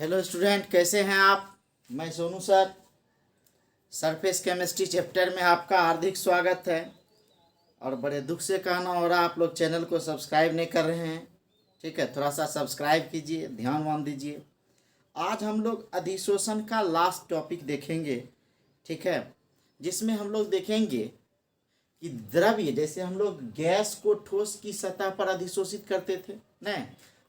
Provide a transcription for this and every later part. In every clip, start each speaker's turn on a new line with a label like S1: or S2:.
S1: Hello student, कैसे हैं आप। मैं Sonu sir. Surface chemistry chapter में आपका हार्दिक स्वागत है। और बड़े दुख से कहना हो रहा, आप लोग चैनल को सब्सक्राइब नहीं कर रहे हैं। ठीक है, थोड़ा सा सब्सक्राइब कीजिए, ध्यान दीजिए। आज हम लोग अधिशोषण का लास्ट टॉपिक देखेंगे। ठीक है, जिसमें हम लोग देखेंगे कि द्रव्य, जैसे हम लोग गैस को ठोस की सतह पर अधिशोषित करते थे नहीं,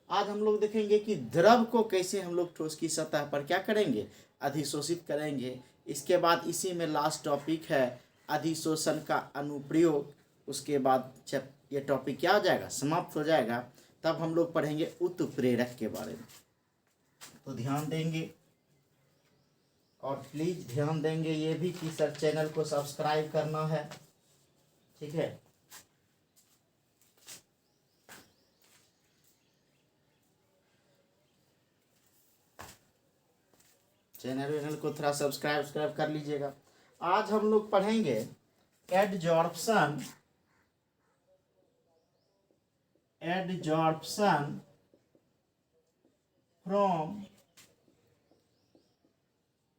S1: आज हम लोग देखेंगे कि द्रव को कैसे हम लोग ठोस की सतह पर क्या करेंगे, अधिशोषित करेंगे। इसके बाद इसी में लास्ट टॉपिक है अधिशोषण का अनुप्रयोग। उसके बाद जब ये टॉपिक क्या हो जाएगा, समाप्त हो जाएगा, तब हम लोग पढ़ेंगे उत्प्रेरक के बारे में। तो ध्यान देंगे और प्लीज़ ध्यान देंगे ये भी कि सर चैनल को सब्सक्राइब करना है। ठीक है, चैनल को थोड़ा सब्सक्राइब कर लीजिएगा। आज हम लोग पढ़ेंगे adsorption from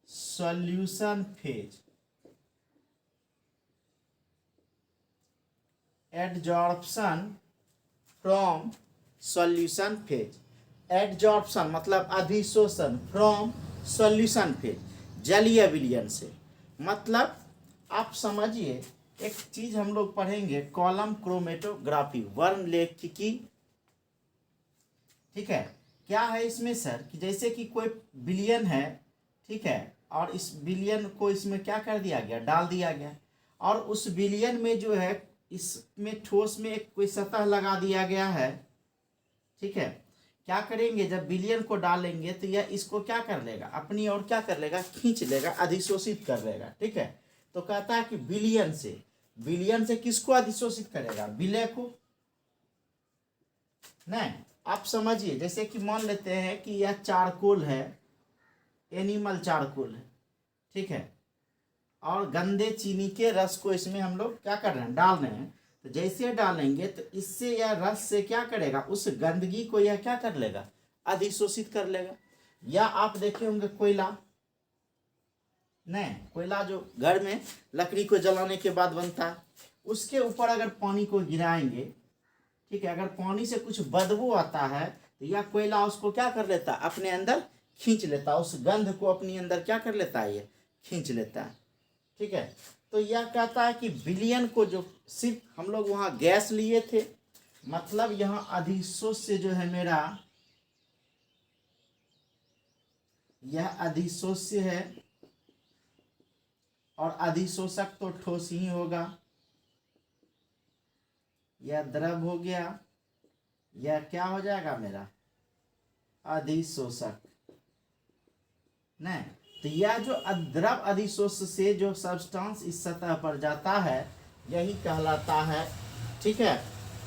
S1: solution phase. Adsorption from solution phase. Adsorption मतलब अधिशोषण, फ्रॉम सॉल्यूशन फेज, जलीय विलयन से। मतलब आप समझिए, एक चीज हम लोग पढ़ेंगे कॉलम क्रोमेटोग्राफी, वर्णलेखिकी। ठीक है, क्या है इसमें सर कि जैसे कि कोई विलयन है, ठीक है, और इस विलयन को इसमें क्या कर दिया गया, डाल दिया गया, और उस विलयन में जो है इसमें ठोस में एक कोई सतह लगा दिया गया है। ठीक है, क्या करेंगे, जब विलयन को डालेंगे तो यह इसको क्या कर लेगा, अपनी ओर क्या कर लेगा, खींच लेगा, अधिशोषित कर लेगा। ठीक है, तो कहता है कि विलयन से किसको अधिशोषित करेगा, विलय को। नहीं, आप समझिए, जैसे कि मान लेते हैं कि यह चारकोल है, एनिमल चारकोल है। ठीक है, और गंदे चीनी के रस को इसमें हम लोग क्या कर रहे हैं, डाल रहे हैं। तो जैसे डालेंगे तो इससे यह रस से क्या करेगा, उस गंदगी को यह क्या कर लेगा, अधिशोषित कर लेगा। या आप देखे होंगे कोयला, नहीं, कोयला जो घर में लकड़ी को जलाने के बाद बनता है, उसके ऊपर अगर पानी को गिराएंगे, ठीक है, अगर पानी से कुछ बदबू आता है तो यह कोयला उसको क्या कर लेता है, अपने अंदर खींच लेता है, उस गंध को अपने अंदर क्या कर लेता है, ये खींच लेता है। ठीक है, तो यह कहता है कि विलयन को जो सिर्फ हम लोग वहां गैस लिए थे, मतलब यहां अधिशोष्य जो है मेरा, यह अधिशोष्य है, और अधिशोषक तो ठोस ही होगा। यह द्रव हो गया, यह क्या हो जाएगा मेरा, अधिशोषक। नहीं, तो यह जो द्रव अधिशोष से जो सब्सटेंस इस सतह पर जाता है, यही कहलाता है, ठीक है,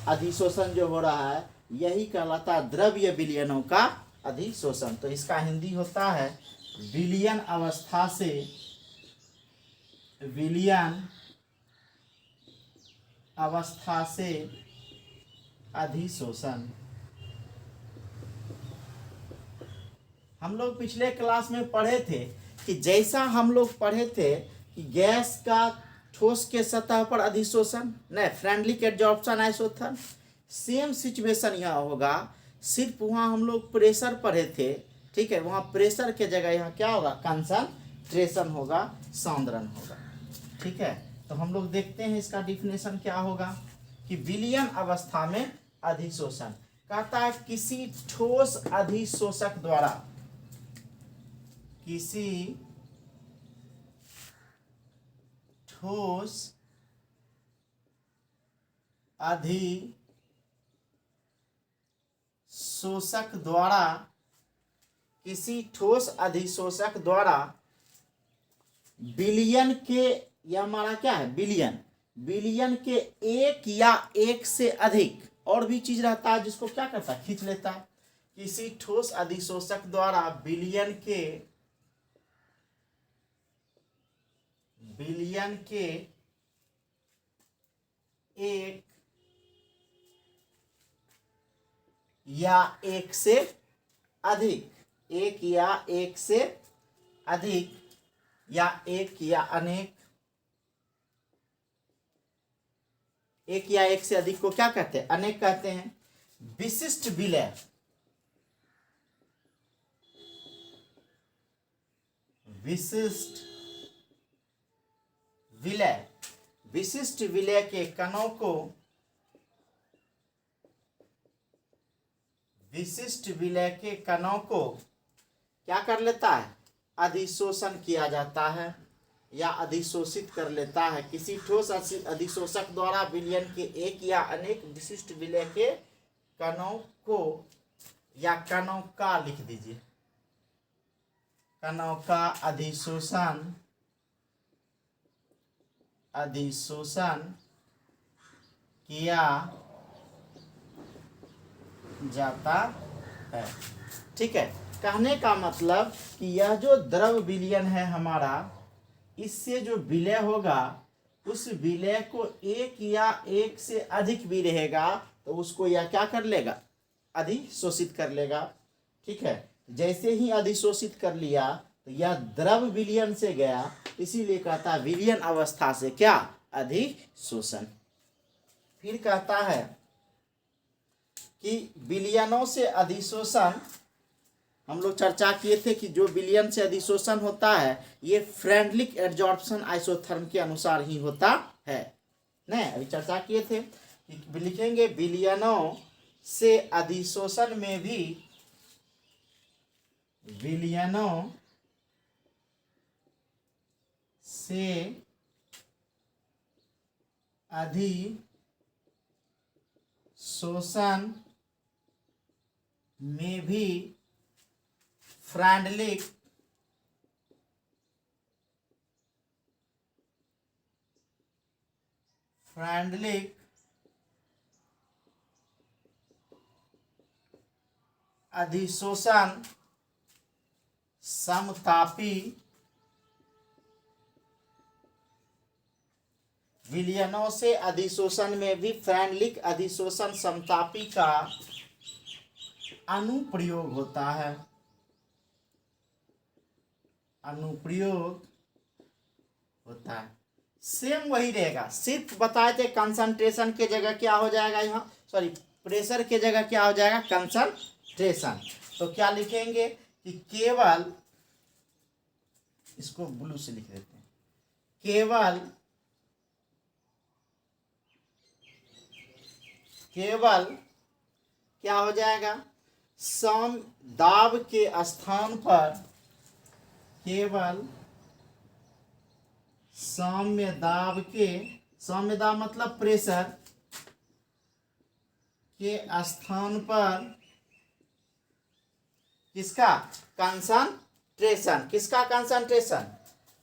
S1: अधिशोषण जो हो रहा है यही कहलाता है द्रव्य विलयनों का अधिशोषण। तो इसका हिंदी होता है विलयन अवस्था से अधिशोषण। हम लोग पिछले क्लास में पढ़े थे कि जैसा हम लोग पढ़े थे कि गैस का ठोस के सतह पर अधिशोषण, नहीं, friendly adsorption isotherm, same situation यहाँ होगा, सिर्फ वहाँ हम लोग प्रेशर पढ़े थे। ठीक है, वहाँ प्रेशर के जगह यहाँ क्या होगा, कंसंट्रेशन होगा, सांद्रण होगा। ठीक है, तो हम लोग देखते हैं इसका डिफिनेशन क्या होगा कि विलयन अवस्था में अधिशोषण कहता है किसी ठोस अधिशोषक द्वारा, किसी ठोस अधिशोषक द्वारा, किसी ठोस अधिशोषक द्वारा विलयन के, यह हमारा क्या है, विलयन के एक या एक से अधिक, और भी चीज रहता है जिसको क्या करता है, खींच लेता है। किसी ठोस अधिशोषक द्वारा विलयन के एक या एक से अधिक, एक या एक से अधिक या एक या अनेक, एक या एक से अधिक को क्या कहते हैं? अनेक कहते हैं। विशिष्ट विलय, विशिष्ट विलय, विशिष्ट विलय के कणों को, विशिष्ट विलय के कणों को क्या कर लेता है? अधिशोषण किया जाता है या अधिशोषित कर लेता है। किसी ठोस अधिशोषक द्वारा विलयन के एक या अनेक विशिष्ट विलय के कणों को, या कणों का लिख दीजिए, कणों का अधिशोषण, अधिशोषण किया जाता है। ठीक है, कहने का मतलब कि यह जो द्रव विलयन है हमारा, इससे जो विलय होगा उस विलय को एक या एक से अधिक भी रहेगा तो उसको यह क्या कर लेगा? अधिशोषित कर लेगा। ठीक है, जैसे ही अधिशोषित कर लिया तो यह द्रव विलयन से गया, इसीलिए कहता है विलयन अवस्था से क्या? अधिशोषण। फिर कहता है कि विलयनों से अधिशोषण, हम लोग चर्चा किए थे कि जो विलयन से अधिशोषण होता है ये फ्रेंडलिक एडजॉर्प्शन आइसोथर्म के अनुसार ही होता है। नहीं, अभी चर्चा किए थे कि लिखेंगे विलयनों से अधिशोषण में भी, विलयनों से अधिशोषण में भी फ्रेंडलिक अधिशोषण समतापी, विलयनों से अधिशोषण में भी फ्रेंडलिक अधिशोषण समतापी का अनुप्रयोग होता है, अनुप्रयोग होता है। सेम वही रहेगा, सिर्फ बताए थे कंसंट्रेशन के जगह क्या हो जाएगा, यहाँ सॉरी प्रेशर के जगह क्या हो जाएगा? कंसंट्रेशन। तो क्या लिखेंगे कि केवल, इसको ब्लू से लिख देते हैं, केवल क्या हो जाएगा? सम दाब के स्थान पर, केवल सौम्य दाब के, सौम्य दाब मतलब प्रेशर के स्थान पर किसका? कंसंट्रेशन। किसका कंसंट्रेशन?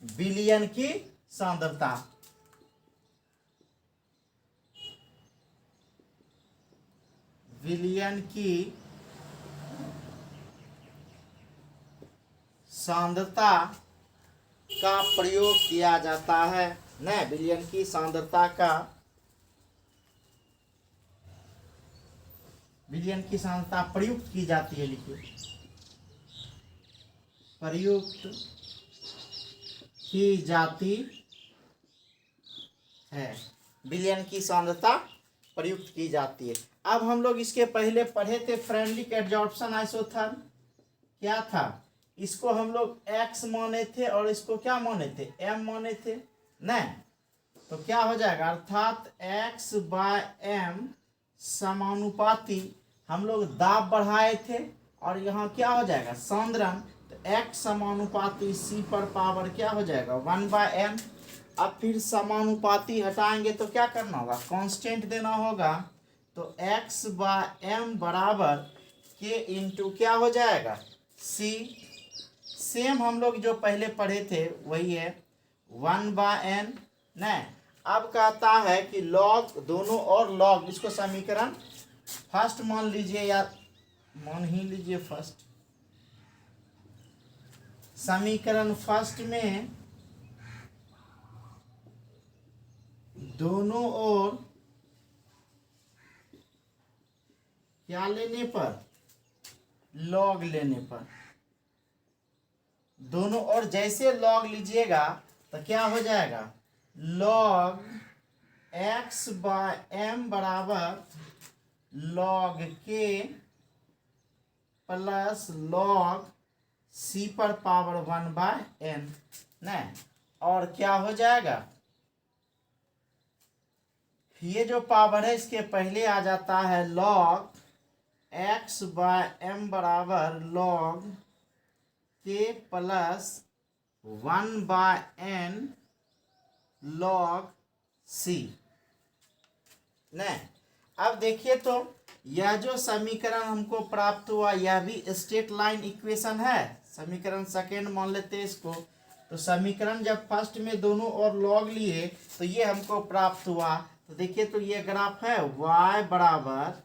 S1: विलयन की सांद्रता, विलयन की सांद्रता का प्रयोग किया जाता है। न विलयन की सांद्रता का, विलयन की सांद्रता प्रयुक्त की जाती है, लिखिए प्रयुक्त की जाती है, विलयन की सांद्रता प्रयुक्त की जाती है। अब हम लोग इसके पहले पढ़े थे फ्रेंडलिक एडजॉर्प्शन आइसोथर्म, क्या था? इसको हम लोग x माने थे और इसको क्या माने थे? m माने थे। नहीं, तो क्या हो जाएगा? अर्थात x/m समानुपाती, हम लोग दाब बढ़ाए थे और यहाँ क्या हो जाएगा? सांद्रण। तो x समानुपाती c पर पावर क्या हो जाएगा? 1/m। अब फिर समानुपाती हटाएंगे तो क्या करना होगा? कांस्टेंट देना होगा। तो x/m बराबर k इंटू क्या हो जाएगा? c। सेम हम लोग जो पहले पढ़े थे वही है, 1/n। नहीं, अब कहता है कि लॉग, दोनों और लॉग, इसको समीकरण फर्स्ट मान लीजिए, या मान ही लीजिए फर्स्ट, समीकरण फर्स्ट में दोनों ओर क्या लेने पर? लॉग लेने पर। दोनों ओर जैसे लॉग लीजिएगा तो क्या हो जाएगा, लॉग एक्स बाय एम बराबर लॉग के प्लस लॉग सी पर पावर 1/n न। और क्या हो जाएगा, ये जो पावर है इसके पहले आ जाता है लॉग एक्स बाय एम बराबर लॉग के प्लस 1/n लॉग सी न। अब देखिए तो यह जो समीकरण हमको प्राप्त हुआ यह भी स्ट्रेट लाइन इक्वेशन है, समीकरण सेकेंड मान लेते हैं इसको। तो समीकरण जब फर्स्ट में दोनों ओर लॉग लिए तो ये हमको प्राप्त हुआ। तो देखिए तो ये ग्राफ है y बराबर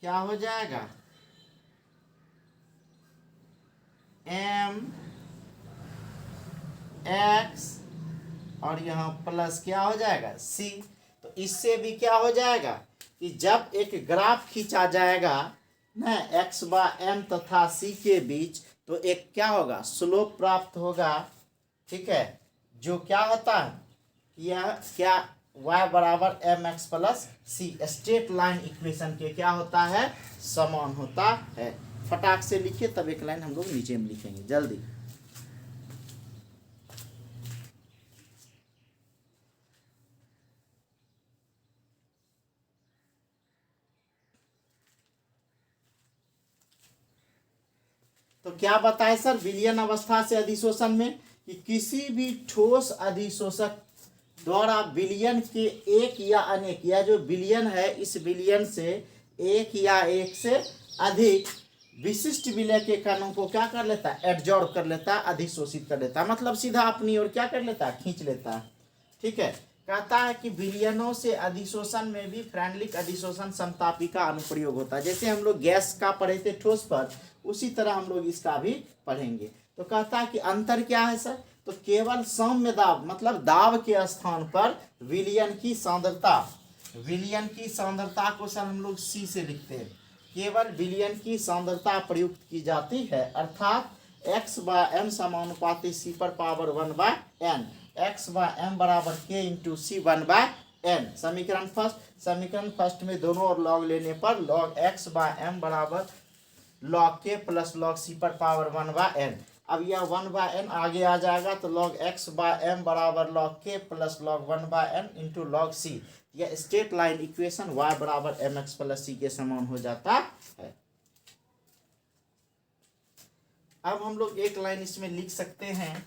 S1: क्या हो जाएगा, m x और यहाँ प्लस क्या हो जाएगा c। तो इससे भी क्या हो जाएगा कि जब एक ग्राफ खींचा जाएगा न x बाय m तथा c के बीच तो एक क्या होगा, स्लोप प्राप्त होगा। ठीक है, जो क्या होता है, यह क्या y बराबर एम एक्स प्लस सी स्ट्रेट लाइन इक्वेशन के क्या होता है, समान होता है। फटाक से लिखिए, तब एक लाइन हम लोग नीचे में लिखेंगे जल्दी। तो क्या बताए सर, विलयन अवस्था से अधिशोषण में कि किसी भी ठोस अधिशोषक द्वारा विलयन के एक या अनेक, या जो विलयन है इस विलयन से एक या एक से अधिक विशिष्ट विलय के कणों को क्या कर लेता है, एडजॉर्ब कर लेता है, अधिशोषित कर लेता है, मतलब सीधा अपनी ओर क्या कर लेता है, खींच लेता है। ठीक है, कहता है कि विलयनों से अधिशोषण में भी फ्रेंडलिक अधिशोषण समतापी का अनुप्रयोग होता है। जैसे हम लोग गैस का पढ़े थे ठोस पर, उसी तरह हम लोग इसका भी पढ़ेंगे। तो कहता है कि अंतर क्या है सर, तो केवल सौम्य दाब मतलब दाब के स्थान पर विलयन की सांद्रता, विलयन की सांद्रता को सर हम लोग सी से लिखते हैं। केवल विलयन की सांद्रता प्रयुक्त की जाती है, अर्थात x बाय एम समानुपाती सी पर power 1/n, x by M बराबर k इंटू सी 1/n। समीकरण फर्स्ट में दोनों ओर लॉग लेने पर लॉग x बाय एम बराबर लॉग के प्लस लॉग सी पर पावर 1/n। अब यह 1/n आगे आ जाएगा तो लॉग x बाय एम बराबर लॉग के plus log 1/n into log C. यह स्ट्रेट लाइन इक्वेशन y बराबर एम एक्स प्लस सी के समान हो जाता है। अब हम लोग एक लाइन इसमें लिख सकते हैं,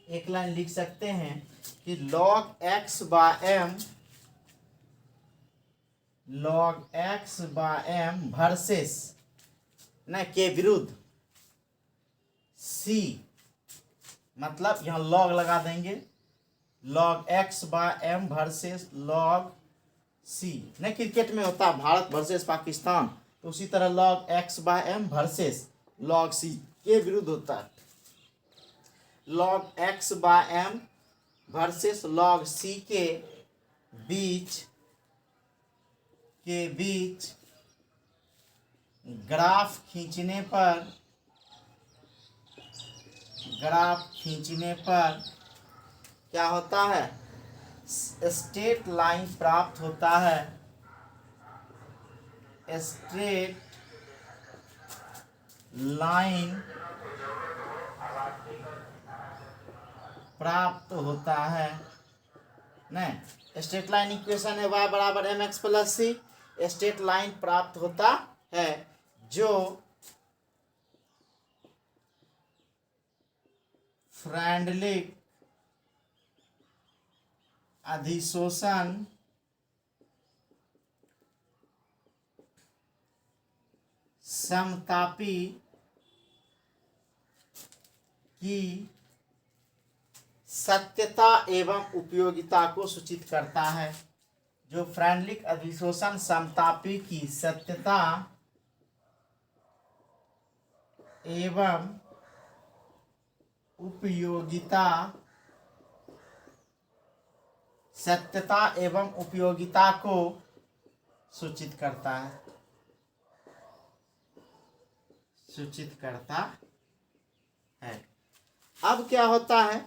S1: एक लाइन लिख सकते हैं कि log x by m, log x by m versus न के विरुद्ध c, मतलब यहाँ log लगा देंगे, log x by m versus log c। न क्रिकेट में होता है भारत वर्सेस पाकिस्तान, तो उसी तरह log x by m versus log c के विरुद्ध होता है। log x by m versus log c के बीच ग्राफ खींचने पर क्या होता है, स्ट्रेट लाइन प्राप्त होता है, स्ट्रेट लाइन प्राप्त होता है न। स्ट्रेट लाइन इक्वेशन है y बराबर एम एक्स प्लस सी। स्ट्रेट लाइन प्राप्त होता है जो फ्रेंडलिक अधिशोषण समतापी की सत्यता एवं उपयोगिता को सूचित करता है। जो फ्रेंडलिक अधिशोषण समतापी की सत्यता एवं उपयोगिता, सत्यता एवं उपयोगिता को सूचित करता है, सूचित करता है। अब क्या होता है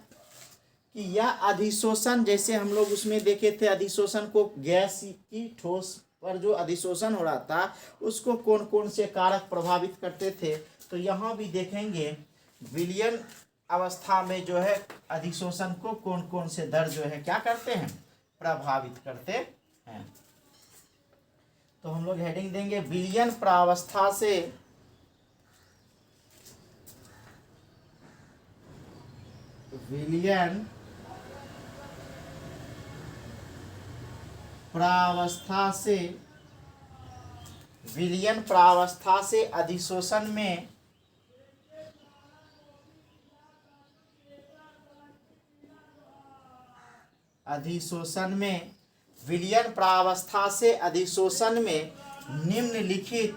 S1: कि यह अधिशोषण, जैसे हम लोग उसमें देखे थे, अधिशोषण को गैस की ठोस पर जो अधिशोषण हो रहा था उसको कौन कौन से कारक प्रभावित करते थे, तो यहाँ भी देखेंगे विलयन अवस्था में जो है अधिशोषण को कौन कौन से दर जो है क्या करते हैं, प्रभावित करते हैं। तो हम लोग हेडिंग देंगे विलयन प्रावस्था से विलयन प्रावस्था से, विलयन प्रावस्था से अधिशोषण में विलयन प्रावस्था से अधिशोषण में निम्नलिखित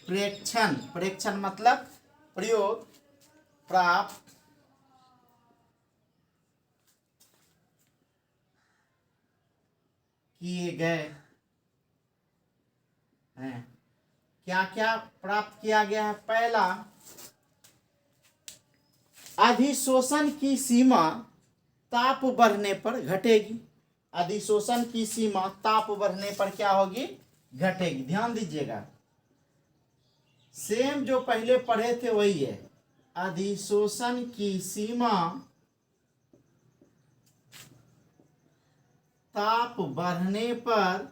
S1: प्रेक्षण मतलब प्रयोग प्राप्त किए गए हैं। क्या क्या प्राप्त किया गया है? पहला, अधिशोषण की सीमा ताप बढ़ने पर घटेगी। अधिशोषण की सीमा ताप बढ़ने पर क्या होगी? घटेगी। ध्यान दीजिएगा, सेम जो पहले पढ़े थे वही है। अधिशोषण की सीमा ताप बढ़ने पर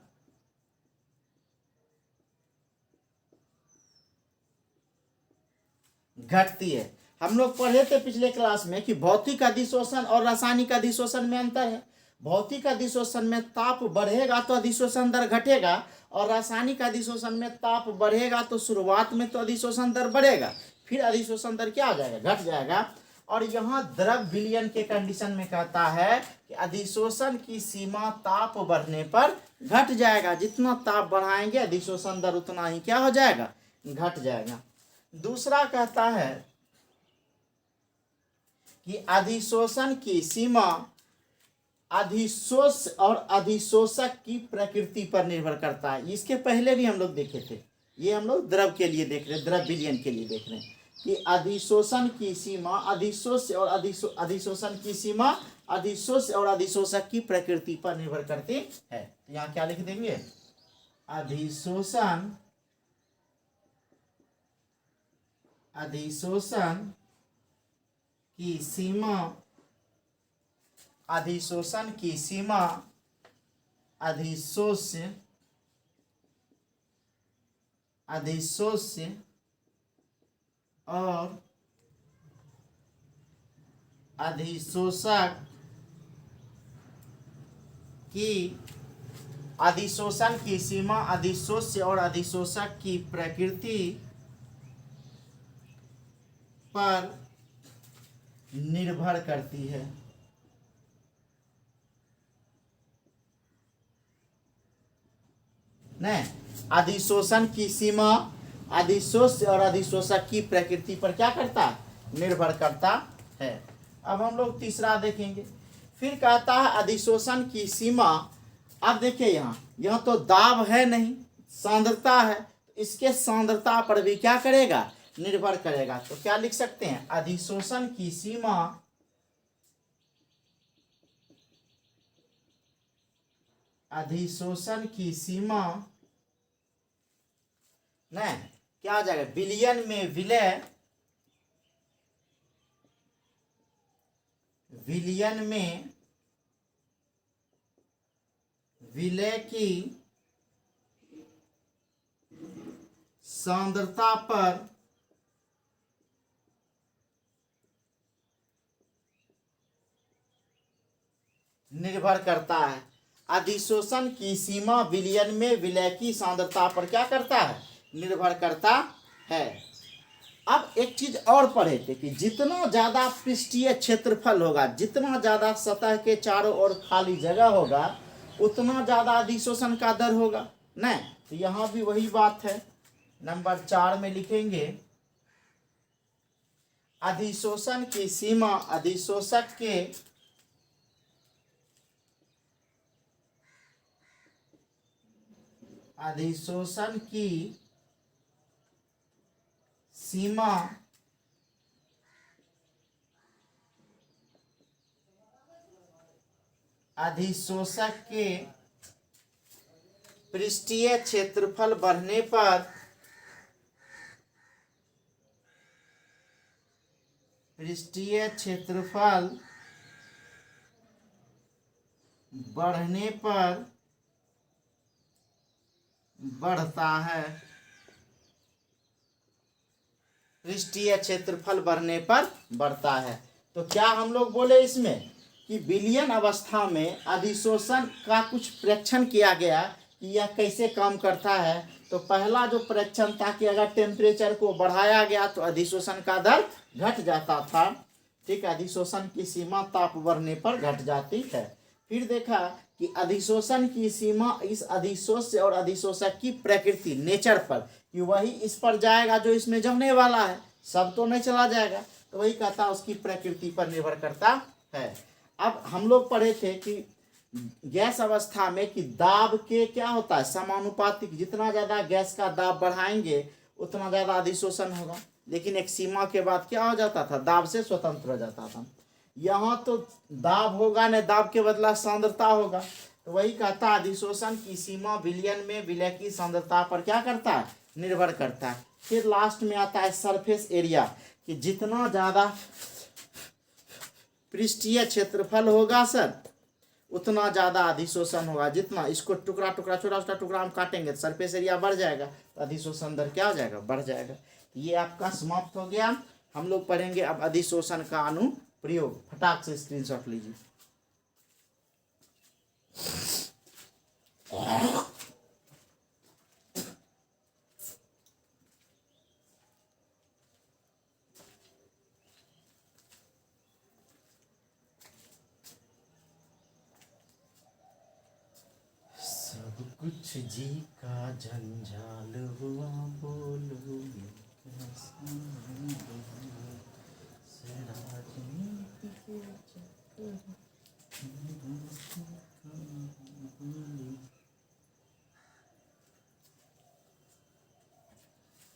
S1: घटती है। हम लोग पढ़े थे पिछले क्लास में कि भौतिक अधिशोषण और रासायनिक अधिशोषण में अंतर है। भौतिक अधिशोषण में ताप बढ़ेगा तो अधिशोषण दर घटेगा, और रासायनिक अधिशोषण में ताप बढ़ेगा तो शुरुआत में तो अधिशोषण दर बढ़ेगा, फिर अधिशोषण दर क्या आ जाएगा? घट जाएगा। और यहाँ द्रव विलयन के कंडीशन में कहता है कि अधिशोषण की सीमा ताप बढ़ने पर घट जाएगा। जितना ताप बढ़ाएंगे अधिशोषण दर उतना ही क्या हो जाएगा? घट जाएगा। दूसरा कहता है कि अधिशोषण की सीमा अधिशोष और अधिशोषक की प्रकृति पर निर्भर करता है। इसके पहले भी हम लोग देखे थे, ये हम लोग द्रव के लिए देख रहे हैं, द्रव विलयन के लिए देख रहे हैं कि अधिशोषण की सीमा अधिशोष और अधिशोषण की सीमा अधिशोष और अधिशोषक की प्रकृति पर निर्भर करती है। तो यहाँ क्या लिख देंगे? अधिशोषण की सीमा अधिशोष और अधिशोषक की, अधिशोषण की सीमा अधिशोष और अधिशोषक की प्रकृति पर निर्भर करती है। नहीं, अधिशोषण की सीमा अधिशोष और अधिशोषक की प्रकृति पर क्या करता है? निर्भर करता है। अब हम लोग तीसरा देखेंगे। फिर कहता है अधिशोषण की सीमा, अब देखिए यह तो दाब है नहीं, सांद्रता है, इसके सांद्रता पर भी क्या करेगा? निर्भर करेगा। तो क्या लिख सकते हैं? अधिशोषण की सीमा नहीं, क्या आ जाएगा? विलयन में विलय, विलय की सांद्रता पर निर्भर करता है। अधिशोषण की सीमा विलयन में विलय की सांद्रता पर क्या करता है? निर्भर करता है। अब एक चीज और पढ़े थे कि जितना ज्यादा पृष्ठीय क्षेत्रफल होगा, जितना ज्यादा सतह के चारों ओर खाली जगह होगा, उतना ज़्यादा अधिशोषण का दर होगा नहीं। तो यहाँ भी वही बात है, नंबर 4 में लिखेंगे अधिशोषण की सीमा अधिशोषक के अधिशोषण की सीमा अधिशोषक के पृष्ठीय क्षेत्रफल बढ़ने पर पृष्ठीय क्षेत्रफल बढ़ने पर बढ़ता है। पृष्ठीय क्षेत्रफल बढ़ने पर बढ़ता है। तो क्या हम लोग बोले इसमें कि विलयन अवस्था में अधिशोषण का कुछ परीक्षण किया गया कि यह कैसे काम करता है। तो पहला जो परीक्षण था कि अगर टेम्परेचर को बढ़ाया गया तो अधिशोषण का दर घट जाता था। ठीक है, अधिशोषण की सीमा ताप बढ़ने पर घट जाती है। फिर देखा कि अधिशोषण की सीमा इस अधिशोष्य और अधिशोषक की प्रकृति नेचर पर, कि वही इस पर जाएगा जो इसमें जमने वाला है, सब तो नहीं चला जाएगा। तो वही कहता है उसकी प्रकृति पर निर्भर करता है। अब हम लोग पढ़े थे कि गैस अवस्था में कि दाब के क्या होता है समानुपातिक, जितना ज़्यादा गैस का दाब बढ़ाएंगे उतना ज़्यादा अधिशोषण होगा। लेकिन एक सीमा के बाद क्या हो जाता था, दाब से स्वतंत्र हो जाता था। यहाँ तो दाब होगा नहीं, दाब के बदला सांद्रता होगा। तो वही कहता है अधिशोषण की सीमा विलयन में विलय की सांद्रता पर क्या करता है, निर्भर करता है। फिर लास्ट में आता है सरफेस एरिया, कि जितना ज़्यादा पृष्ठीय क्षेत्रफल होगा सर उतना ज़्यादा अधिशोषण होगा। जितना इसको टुकड़ा टुकड़ा छोटा छोटा टुकड़ा हम काटेंगे तो सरफेस एरिया बढ़ जाएगा, तो अधिशोषण दर क्या हो जाएगा, बढ़ जाएगा। तो ये आपका समाप्त हो गया। हम लोग पढ़ेंगे अब अधिशोषण का अनुप्रयोग। फटाक से स्क्रीनशॉट लीजिए। सब कुछ जी का जंजाल हुआ, बोलो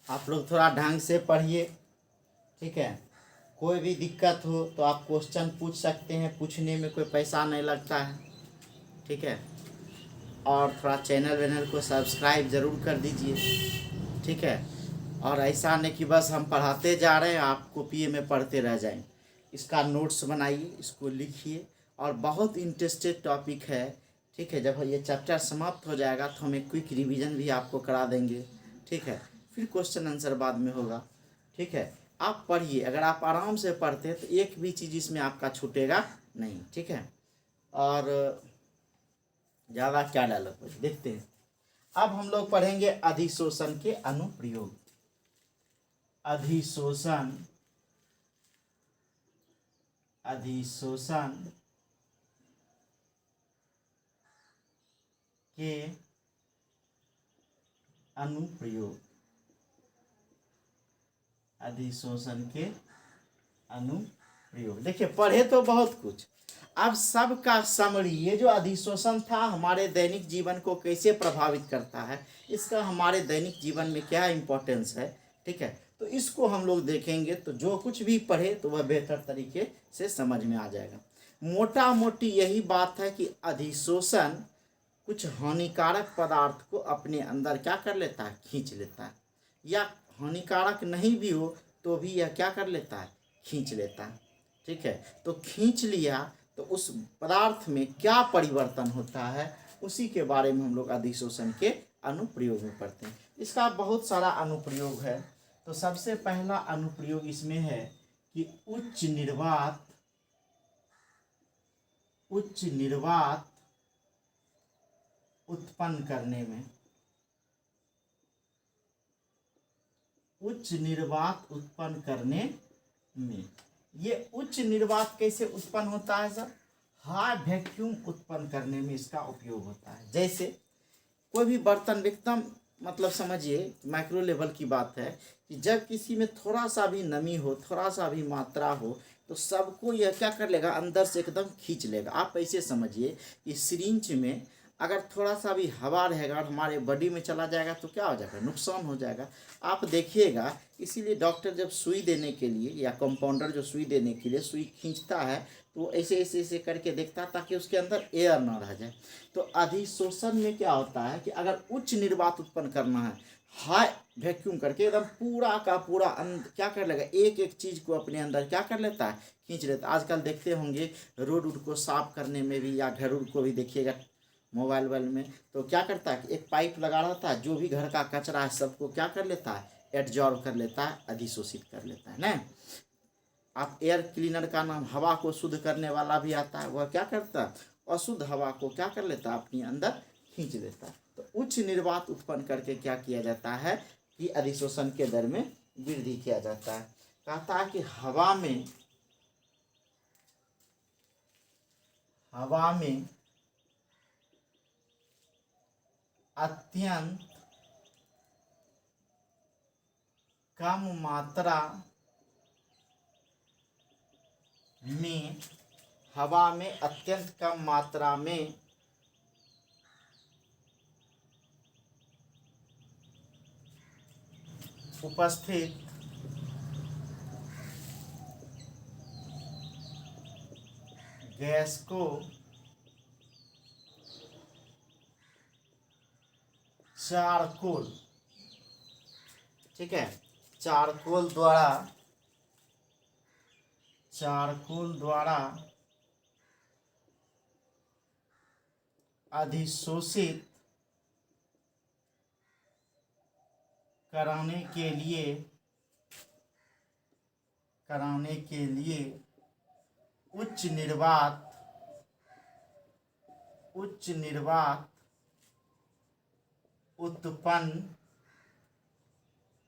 S1: आप लोग थोड़ा ढंग से पढ़िए। ठीक है, कोई भी दिक्कत हो तो आप क्वेश्चन पूछ सकते हैं, पूछने में कोई पैसा नहीं लगता है। ठीक है, और थोड़ा चैनल को सब्सक्राइब ज़रूर कर दीजिए। ठीक है, और ऐसा नहीं कि बस हम पढ़ाते जा रहे हैं आप कॉपी में पढ़ते रह जाएं। इसका नोट्स बनाइए, इसको लिखिए, और बहुत इंटरेस्टेड टॉपिक है। ठीक है, जब ये चैप्टर समाप्त हो जाएगा तो हम एक क्विक रिवीजन भी आपको करा देंगे। ठीक है, फिर क्वेश्चन आंसर बाद में होगा। ठीक है, आप पढ़िए, अगर आप आराम से पढ़ते हैं तो एक भी चीज़ इसमें आपका छूटेगा नहीं। ठीक है, और ज़्यादा क्या डालो देखते हैं। अब हम लोग पढ़ेंगे अधिशोषण के अनुप्रयोग। अधिशोषण के अनुप्रयोग। अधिशोषण के अनुप्रयोग देखिए, पढ़े तो बहुत कुछ, अब सबका समरी, ये जो अधिशोषण था हमारे दैनिक जीवन को कैसे प्रभावित करता है, इसका हमारे दैनिक जीवन में क्या इम्पोर्टेंस है। ठीक है, तो इसको हम लोग देखेंगे तो जो कुछ भी पढ़े तो वह बेहतर तरीके से समझ में आ जाएगा। मोटा मोटी यही बात है कि अधिशोषण कुछ हानिकारक पदार्थ को अपने अंदर क्या कर लेता है, खींच लेता है, या हानिकारक नहीं भी हो तो भी यह क्या कर लेता है, खींच लेता है। ठीक है, तो खींच लिया तो उस पदार्थ में क्या परिवर्तन होता है, उसी के बारे में हम लोग अधिशोषण के अनुप्रयोग में पढ़ते हैं। इसका बहुत सारा अनुप्रयोग है। तो सबसे पहला अनुप्रयोग इसमें है कि उच्च निर्वात उत्पन्न करने में, उच्च निर्वात उत्पन्न करने में। ये उच्च निर्वात कैसे उत्पन्न होता है सर, हाई वैक्यूम उत्पन्न करने में इसका उपयोग होता है। जैसे कोई भी बर्तन एकदम मतलब समझिए माइक्रो लेवल की बात है कि जब किसी में थोड़ा सा भी नमी हो, थोड़ा सा भी मात्रा हो, तो सबको यह क्या कर लेगा, अंदर से एकदम खींच लेगा। आप ऐसे समझिए कि सिरिंज में अगर थोड़ा सा भी हवा रहेगा और हमारे बॉडी में चला जाएगा तो क्या हो जाएगा, नुकसान हो जाएगा। आप देखिएगा, इसीलिए डॉक्टर जब सुई देने के लिए या कंपाउंडर जो सुई देने के लिए सुई खींचता है तो वो ऐसे ऐसे ऐसे करके देखता है ताकि उसके अंदर एयर ना रह जाए। तो अधिशोषण में क्या होता है कि अगर उच्च निर्वात उत्पन्न करना है, हाई वैक्यूम करके एकदम पूरा का पूरा क्या कर लेगा, एक एक चीज को अपने अंदर क्या कर लेता है, खींच लेता है। आजकल देखते होंगे रोड उड को साफ करने में भी या घर उड को भी देखिएगा मोबाइल वोबाइल में, तो क्या करता है कि एक पाइप लगा रहता है, जो भी घर का कचरा है सबको क्या कर लेता है, एब्जॉर्ब कर लेता है, अधिशोषित कर लेता है ना। आप एयर क्लीनर का नाम हवा को शुद्ध करने वाला भी आता है, वह क्या करता है, अशुद्ध हवा को क्या कर लेता है, अपने अंदर खींच लेता है। तो उच्च निर्वात उत्पन्न करके क्या किया जाता है कि अधिशोषण के दर में वृद्धि किया जाता है। कहता है कि हवा में अत्यंत कम मात्रा में, हवा में अत्यंत कम मात्रा में उपस्थित गैस को चारकोल, ठीक है, चारकोल द्वारा अधिशोषित कराने के लिए उच्च निर्वात उत्पन्न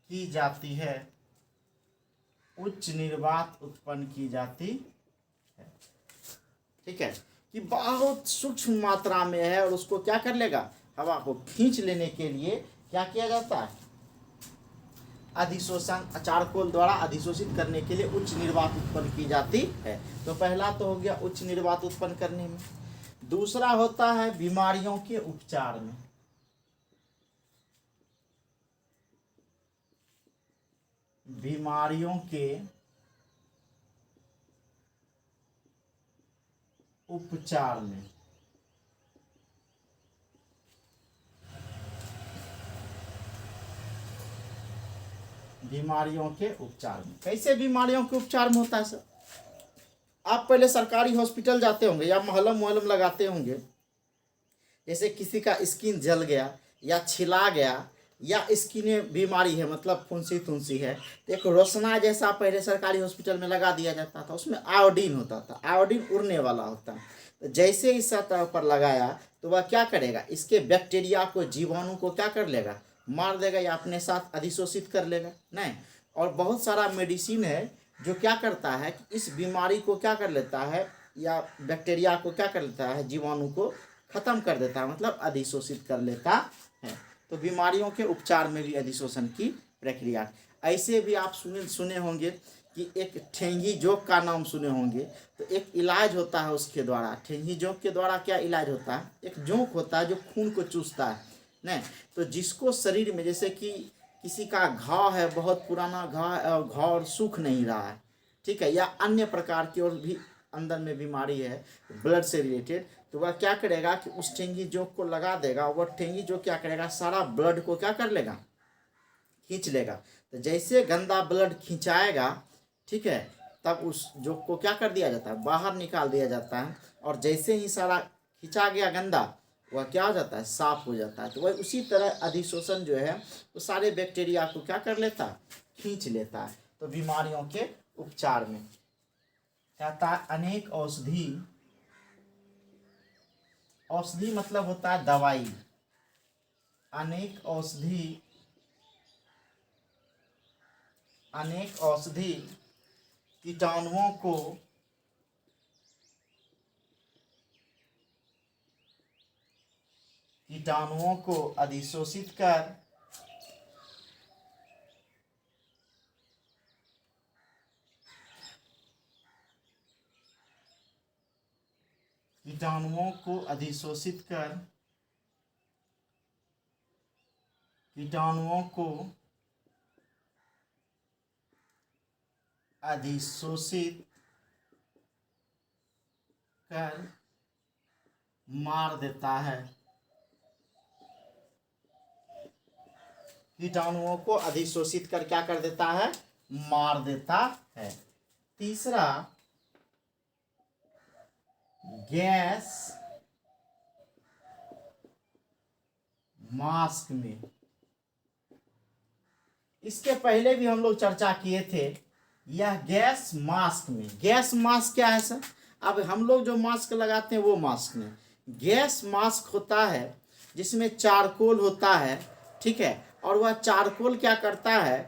S1: की जाती है, उच्च निर्वात उत्पन्न की जाती है। ठीक है, कि बहुत सूक्ष्म मात्रा में है और उसको क्या कर लेगा, हवा को खींच लेने के लिए क्या किया जाता है, अधिशोषण चारकोल द्वारा अधिशोषित करने के लिए उच्च निर्वात उत्पन्न की जाती है। तो पहला तो हो गया उच्च निर्वात उत्पन्न करने में। दूसरा होता है बीमारियों के उपचार में। बीमारियों के उपचार में कैसे बीमारियों के उपचार में होता है सर? आप पहले सरकारी हॉस्पिटल जाते होंगे या महलम लगाते होंगे। जैसे किसी का स्किन जल गया या छिला गया या स्किन बीमारी है, मतलब फुंसी तुंसी है, तो एक रोशना जैसा पहले सरकारी हॉस्पिटल में लगा दिया जाता था, उसमें आयोडीन होता था, आयोडीन उड़ने वाला होता है। तो जैसे इस सतह पर लगाया तो वह क्या करेगा, इसके बैक्टीरिया को, जीवाणु को क्या कर लेगा, मार देगा या अपने साथ अधिशोषित कर लेगा नहीं। और बहुत सारा मेडिसिन है जो क्या करता है कि इस बीमारी को क्या कर लेता है या बैक्टीरिया को क्या कर लेता है, जीवाणु को खत्म कर देता है, मतलब अधिशोषित कर लेता है। तो बीमारियों के उपचार में भी अधिशोषण की प्रक्रिया। ऐसे भी आप सुने होंगे कि एक ठेंगी जोंक का नाम सुने होंगे, तो एक इलाज होता है उसके द्वारा। ठेंगी जोंक के द्वारा क्या इलाज होता है, एक जोंक होता है जो खून को चूसता है नहीं। तो जिसको शरीर में जैसे कि किसी का घाव है, बहुत पुराना घाव और सूख नहीं रहा है, ठीक है, या अन्य प्रकार की और भी अंदर में बीमारी है ब्लड से रिलेटेड, तो वह क्या करेगा कि उस ठेंगी जोंक को लगा देगा। वह ठेंगी जोंक क्या करेगा, सारा ब्लड को क्या कर लेगा, खींच लेगा। तो जैसे गंदा ब्लड खिंचाएगा, ठीक है, तब उस जोंक को क्या कर दिया जाता है, बाहर निकाल दिया जाता है। और जैसे ही सारा खिंचा गया गंदा, वह क्या हो जाता है, साफ हो जाता है। तो वह उसी तरह अधिशोषण जो है वो सारे बैक्टीरिया को क्या कर लेता है, खींच लेता है। तो बीमारियों के उपचार में कहता है अनेक औषधि मतलब होता है दवाई। अनेक औषधि कीटाणुओं को कीटाणुओं को अधिशोषित कर कीटाणुओं को अधिशोषित कर कीटाणुओं को अधिशोषित कर मार देता है। कीटाणुओं को अधिशोषित कर क्या कर देता है? मार देता है। तीसरा, गैस मास्क में। इसके पहले भी हम लोग चर्चा किए थे। यह गैस मास्क में, गैस मास्क क्या है सर? अब हम लोग जो मास्क लगाते हैं वो मास्क नहीं, गैस मास्क होता है जिसमें चारकोल होता है, ठीक है। और वह चारकोल क्या करता है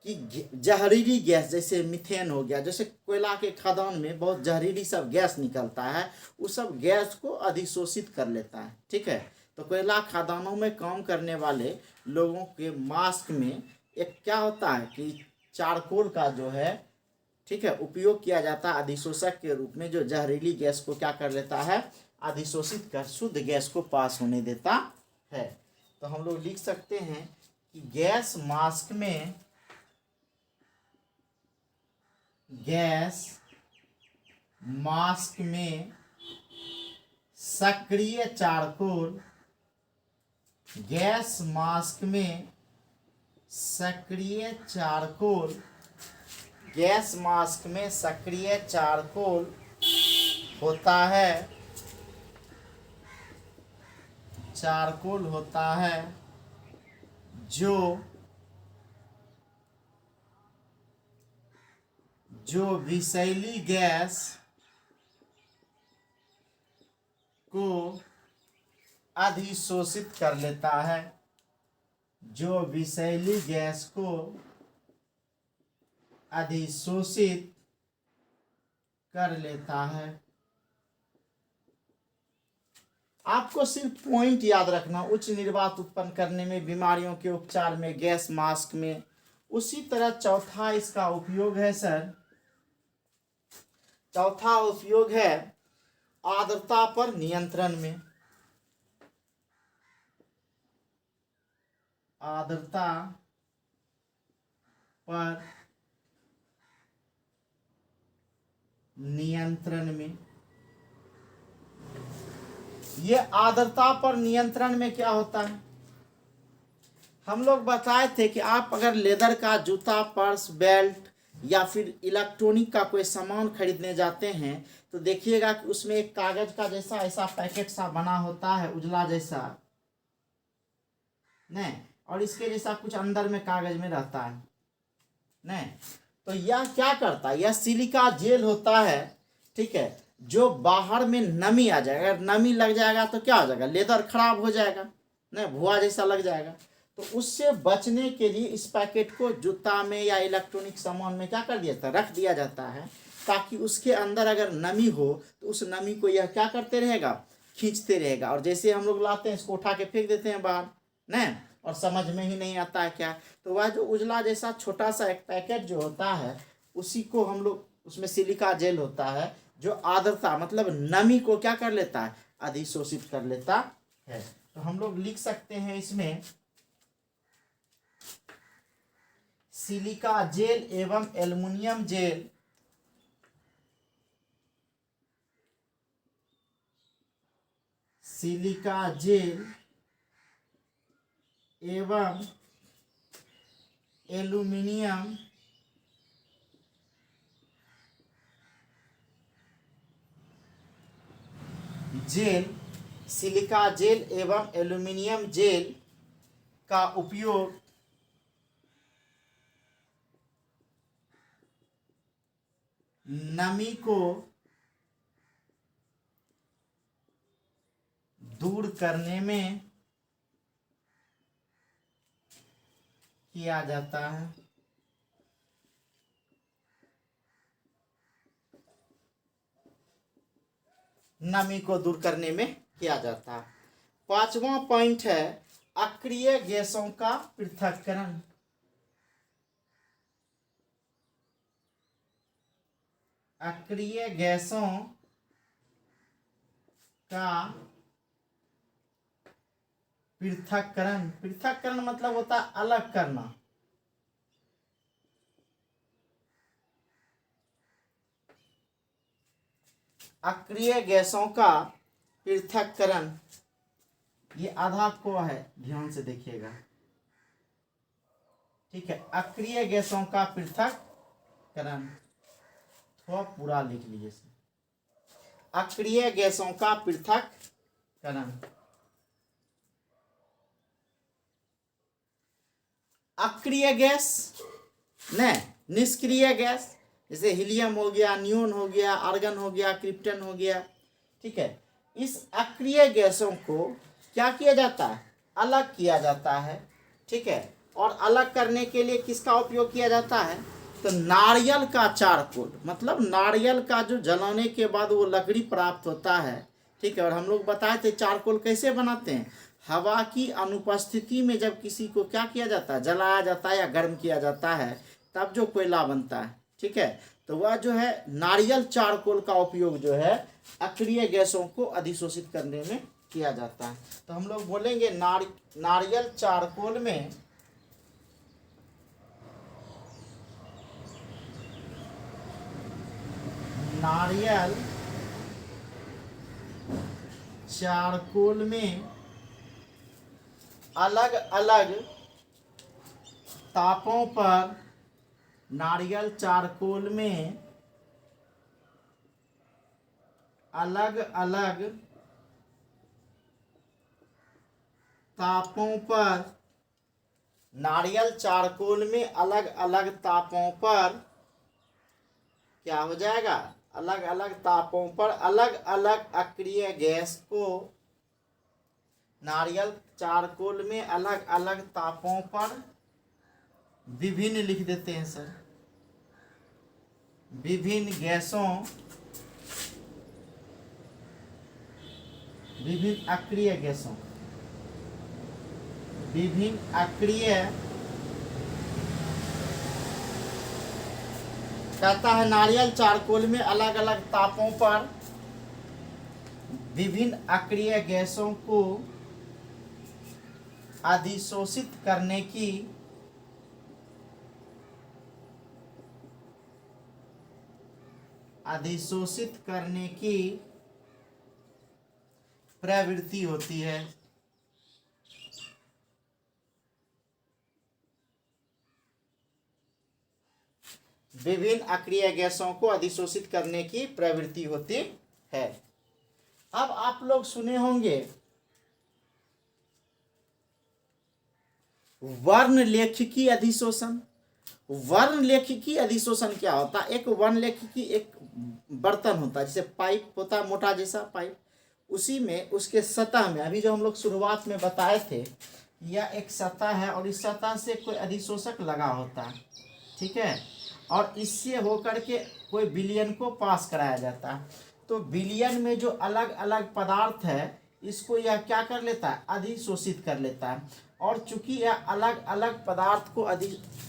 S1: कि जहरीली गैस, जैसे मीथेन हो गया, जैसे कोयला के खदान में बहुत जहरीली सब गैस निकलता है, उस सब गैस को अधिशोषित कर लेता है, ठीक है। तो कोयला खदानों में काम करने वाले लोगों के मास्क में एक क्या होता है कि चारकोल का जो है, ठीक है, उपयोग किया जाता है अधिशोषक के रूप में, जो जहरीली गैस को क्या कर लेता है? अधिशोषित कर शुद्ध गैस को पास होने देता है। तो हम लोग लिख सकते हैं कि गैस मास्क में सक्रिय चारकोल, गैस मास्क में सक्रिय चारकोल, गैस मास्क में सक्रिय चारकोल होता है, चारकोल होता है जो विषैली गैस को अधिशोषित कर लेता है, जो विषैली गैस को अधिशोषित कर लेता है। आपको सिर्फ पॉइंट याद रखना, उच्च निर्वात उत्पन्न करने में, बीमारियों के उपचार में, गैस मास्क में। उसी तरह चौथा इसका उपयोग है सर, चौथा उपयोग है आर्द्रता पर नियंत्रण में। आर्द्रता पर नियंत्रण में, ये आर्द्रता पर नियंत्रण में क्या होता है? हम लोग बताए थे कि आप अगर लेदर का जूता, पर्स, बेल्ट या फिर इलेक्ट्रॉनिक का कोई सामान खरीदने जाते हैं तो देखिएगा कि उसमें एक कागज का जैसा ऐसा पैकेट सा बना होता है, उजला जैसा, नहीं, और इसके जैसा कुछ अंदर में कागज में रहता है, नहीं। तो यह क्या करता है? यह सिलिका जेल होता है, ठीक है, जो बाहर में नमी आ जाएगा। अगर नमी लग जाएगा तो क्या हो जाएगा? लेदर खराब हो जाएगा, नहीं, भुआ जैसा लग जाएगा। तो उससे बचने के लिए इस पैकेट को जूता में या इलेक्ट्रॉनिक सामान में क्या कर दिया था? रख दिया जाता है, ताकि उसके अंदर अगर नमी हो तो उस नमी को यह क्या करते रहेगा? खींचते रहेगा। और जैसे हम लोग लाते हैं, इसको उठा के फेंक देते हैं बाहर, नहीं, और समझ में ही नहीं आता है क्या। तो वह जो उजला जैसा छोटा सा एक पैकेट जो होता है, उसी को हम लोग, उसमें सिलिका जेल होता है जो आर्द्रता मतलब नमी को क्या कर लेता है? अधिशोषित कर लेता है। तो हम लोग लिख सकते हैं इसमें सिलिका जेल एवं एल्युमिनियम जेल सिलिका जेल एवं एल्युमिनियम जेल, सिलिका जेल एवं एल्युमिनियम जेल का उपयोग नमी को दूर करने में किया जाता है। नमी को दूर करने में किया जाता है। पांचवा पॉइंट है अक्रिय गैसों का पृथक्करण। अक्रिय गैसों का पृथक्करण। पृथक्करण मतलब होता है अलग करना। अक्रिय गैसों का पृथक्करण, ये आधा को है, ध्यान से देखिएगा, ठीक है। अक्रिय गैसों का पृथक्करण, थोड़ा पूरा लिख लीजिए। अक्रिय गैसों का पृथक्करण। अक्रिय गैस न निष्क्रिय गैस, जैसे हीलियम हो गया, नियोन हो गया, आर्गन हो गया, क्रिप्टन हो गया, ठीक है। इस अक्रिय गैसों को क्या किया जाता है? अलग किया जाता है, ठीक है। और अलग करने के लिए किसका उपयोग किया जाता है? तो नारियल का चारकोल, मतलब नारियल का जो जलाने के बाद वो लकड़ी प्राप्त होता है, ठीक है। और हम लोग बताए थे चारकोल कैसे बनाते हैं, हवा की अनुपस्थिति में जब किसी को क्या किया जाता है, जलाया जाता है या गर्म किया जाता है, तब जो कोयला बनता है, ठीक है। तो वह जो है नारियल चारकोल का उपयोग जो है अक्रिय गैसों को अधिशोषित करने में किया जाता है। तो हम लोग बोलेंगे नारियल चारकोल में नारियल चारकोल में अलग अलग तापों पर, नारियल चारकोल में अलग अलग तापों पर, नारियल चारकोल में अलग अलग तापों पर क्या हो जाएगा, अलग अलग तापों पर अलग अलग अक्रिय गैस को, नारियल चारकोल में अलग अलग तापों पर विभिन्न लिख देते हैं सर, विभिन्न गैसों, विभिन्न अक्रिय गैसों, विभिन्न अक्रिय, कहता है नारियल चारकोल में अलग अलग तापों पर विभिन्न अक्रिय गैसों को अधिशोषित करने की प्रवृत्ति होती है। विभिन्न अक्रिय गैसों को अधिशोषित करने की प्रवृत्ति होती है। अब आप लोग सुने होंगे वर्णलेखिकी अधिशोषण। वर्णलेखिकी अधिशोषण क्या होता है? एक वर्णलेखिकी एक बर्तन होता है, जैसे पाइप होता है, मोटा जैसा पाइप, उसी में उसके सतह में, अभी जो हम लोग शुरुआत में बताए थे, यह एक सतह है और इस सतह से कोई अधिशोषक लगा होता है, ठीक है। और इससे होकर के कोई विलयन को पास कराया जाता है। तो विलयन में जो अलग अलग पदार्थ है, इसको यह क्या कर लेता है, अधिशोषित कर लेता है। और चूंकि यह अलग अलग पदार्थ को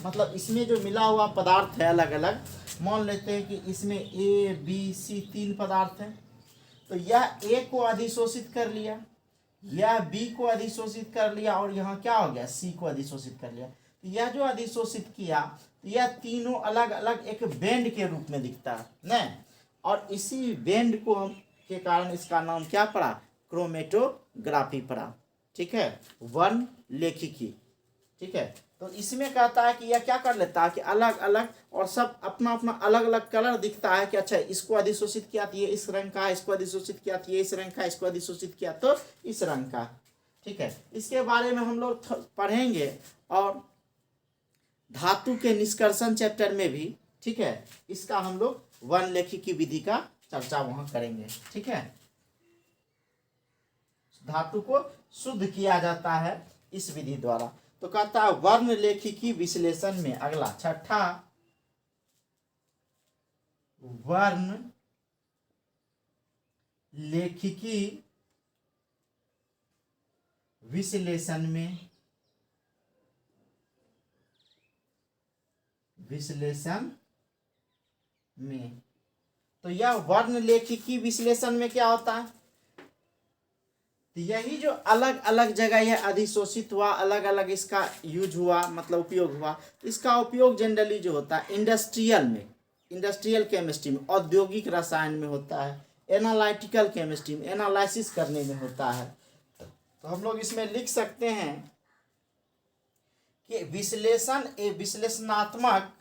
S1: मतलब इसमें जो मिला हुआ पदार्थ है अलग अलग, मान लेते हैं कि इसमें ए बी सी 3 पदार्थ हैं, तो यह ए को अधिशोषित कर लिया, यह बी को अधिशोषित कर लिया, और यहाँ क्या हो गया, सी को अधिशोषित कर लिया। तो यह जो अधिशोषित किया, तो यह तीनों अलग अलग एक बैंड के रूप में दिखता है न, और इसी बैंड को के कारण इसका नाम क्या पड़ा, क्रोमेटोग्राफी पड़ा, ठीक है, वर्णलेखिकी, ठीक है। तो इसमें कहता है कि यह क्या कर लेता है कि अलग अलग, और सब अपना अपना अलग अलग कलर दिखता है कि अच्छा इसको अधिशोषित किया तो ये इस रंग का, इसको अधिशोषित किया तो ये इस रंग का, इसको अधिशोषित किया तो इस रंग का, ठीक है। इसके बारे में हम लोग पढ़ेंगे, और धातु के निष्कर्षण चैप्टर में भी, ठीक है, इसका हम लोग वर्णलेखिकी विधि का चर्चा वहां करेंगे, ठीक है। धातु को शुद्ध किया जाता है इस विधि द्वारा। तो कहता है वर्णलेखिकी विश्लेषण में, अगला छठा, वर्णलेखिकी विश्लेषण में तो यह वर्णलेखिकी विश्लेषण में क्या होता है? तो यही जो अलग अलग जगह यह अधिशोषित हुआ, अलग अलग इसका यूज हुआ, मतलब उपयोग हुआ, इसका उपयोग जनरली जो होता है इंडस्ट्रियल केमिस्ट्री में, औद्योगिक रसायन में होता है, एनालिटिकल केमिस्ट्री में एनालिसिस करने में होता है। तो हम लोग इसमें लिख सकते हैं कि विश्लेषणात्मक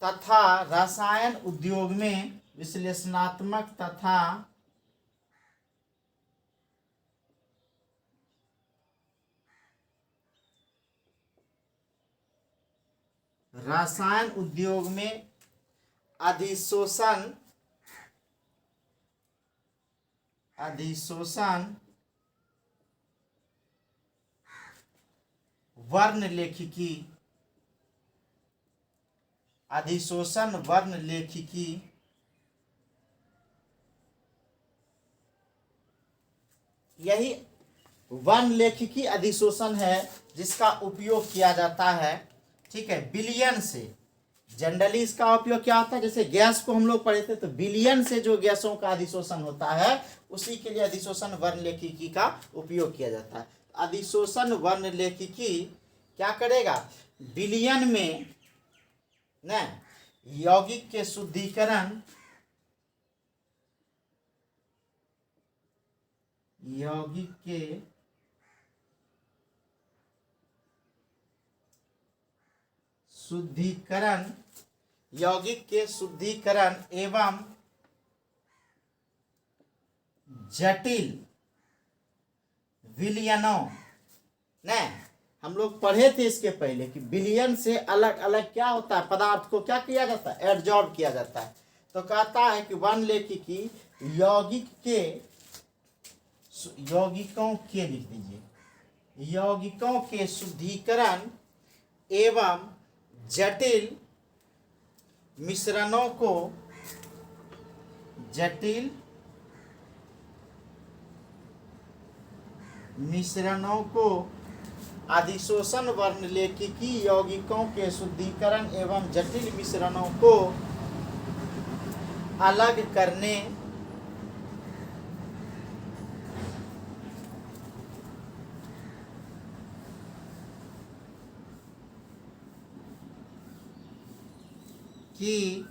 S1: तथा रसायन उद्योग में रसायन उद्योग में अधिशोषण वर्णलेखिकी यही वर्णलेखिकी अधिशोषण है जिसका उपयोग किया जाता है, ठीक है, बिलियन से। जनरली इसका उपयोग क्या होता है? जैसे गैस को हम लोग पढ़े थे, तो बिलियन से जो गैसों का अधिशोषण होता है उसी के लिए अधिशोषण वर्णलेखिकी का उपयोग किया जाता है। अधिशोषण वर्णलेखिकी क्या करेगा? बिलियन में न यौगिक के शुद्धिकरण यौगिक के शुद्धिकरण एवं जटिल विलयनों ने हम लोग पढ़े थे इसके पहले कि विलयन से अलग अलग क्या होता है, पदार्थ को क्या किया जाता है? एडजॉर्ब किया जाता है। तो कहता है कि वर्णलेखिकी यौगिकों के शुद्धिकरण एवं जटिल मिश्रणों को अधिशोषण वर्णलेखिकी यौगिकों के शुद्धिकरण एवं जटिल मिश्रणों को अलग करने की